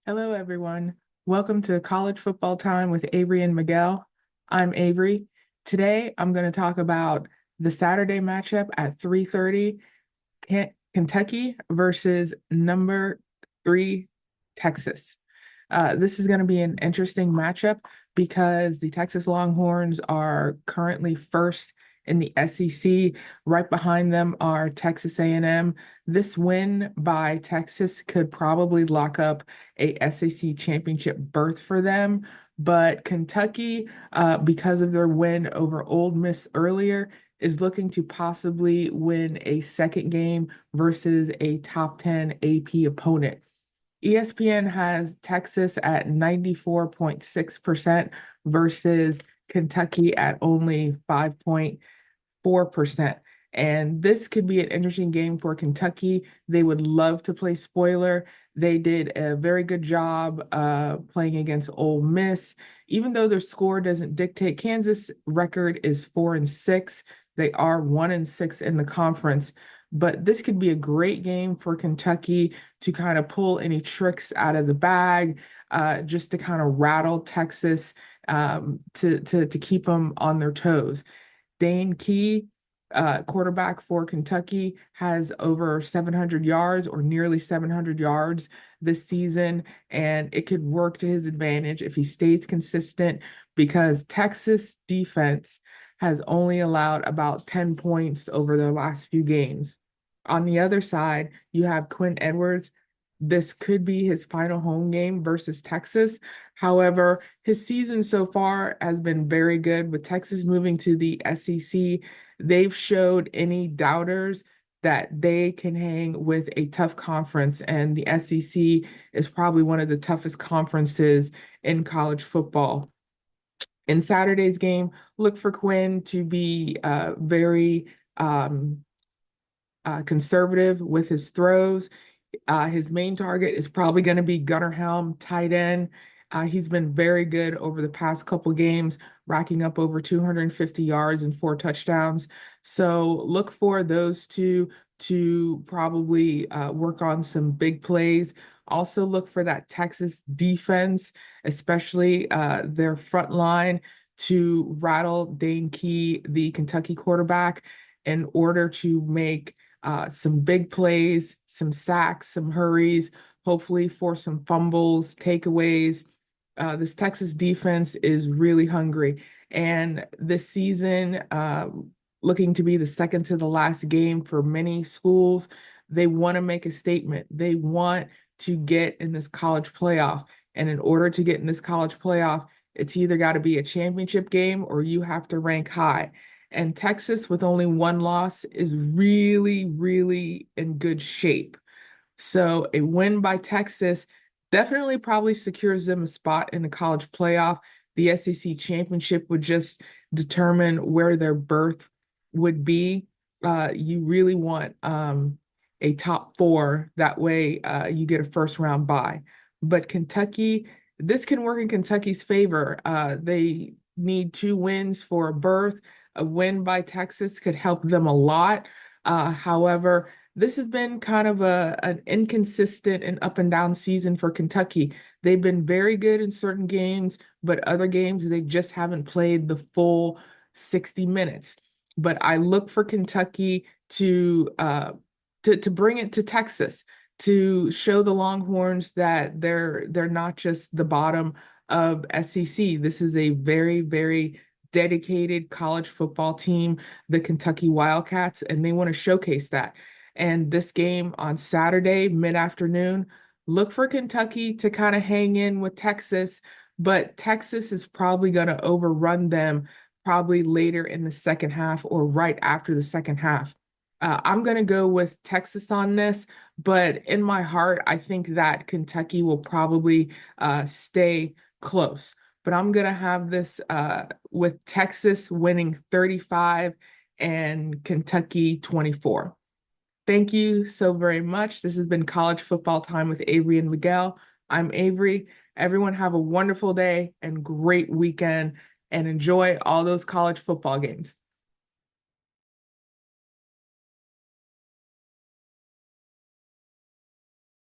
Hello, everyone. Welcome to College Football Time with Avery and Miguel. I'm Avery. Today, I'm going to talk about the Saturday matchup at 3:30, Kentucky versus number three, Texas. This is going to be an interesting matchup because the Texas Longhorns are currently first in the SEC. Right behind them are Texas A&M. This win by Texas could probably lock up a SEC championship berth for them. But Kentucky, because of their win over Ole Miss earlier, is looking to possibly win a second game versus a top 10 AP opponent. ESPN has Texas at 94.6% versus Kentucky at only 5.4%. And this could be an interesting game for Kentucky. They would love to play spoiler. They did a very good job playing against Ole Miss. Even though their score doesn't dictate, Kansas record is 4-6. They are 1-6 in the conference. But this could be a great game for Kentucky to kind of pull any tricks out of the bag, just to kind of rattle Texas, to keep them on their toes. Dane Key, quarterback for Kentucky, has over 700 yards or nearly 700 yards this season, and it could work to his advantage if he stays consistent because Texas defense has only allowed about 10 points over their last few games. On the other side, you have Quinn Edwards. This could be his final home game versus Texas. However, his season so far has been very good. With Texas moving to the SEC, they've showed any doubters that they can hang with a tough conference, and the SEC is probably one of the toughest conferences in college football. In Saturday's game, look for Quinn to be very conservative with his throws. His main target is probably going to be Gunnar Helm, tight end. He's been very good over the past couple games, racking up over 250 yards and 4 touchdowns. So look for those two to probably work on some big plays. Also look for that Texas defense, especially their front line, to rattle Dane Key, the Kentucky quarterback, in order to make some big plays, some sacks, some hurries, hopefully for some fumbles, takeaways. This Texas defense is really hungry. And this season, looking to be the second to the last game for many schools, they want to make a statement. They want to get in this college playoff. And in order to get in this college playoff, it's either got to be a championship game or you have to rank high. And Texas, with only one loss, is really, really in good shape. So a win by Texas definitely probably secures them a spot in the college playoff. The SEC championship would just determine where their berth would be. You really want a top four. That way, you get a first round bye. But Kentucky, this can work in Kentucky's favor. They need 2 wins for a berth. A win by Texas could help them a lot. However, this has been kind of an inconsistent and up and down season for Kentucky. They've been very good in certain games, but other games they just haven't played the full 60 minutes. But I look for Kentucky to bring it to Texas, to show the Longhorns that they're not just the bottom of SEC. This is a very, very dedicated college football team, the Kentucky Wildcats, and they want to showcase that. And this game on Saturday, mid-afternoon, look for Kentucky to kind of hang in with Texas, but Texas is probably going to overrun them probably later in the second half or right after the second half. I'm going to go with Texas on this, but in my heart, I think that Kentucky will probably stay close. But I'm going to have this with Texas winning 35 and Kentucky 24. Thank you so very much. This has been College Football Time with Avery and Miguel. I'm Avery. Everyone have a wonderful day and great weekend and enjoy all those college football games.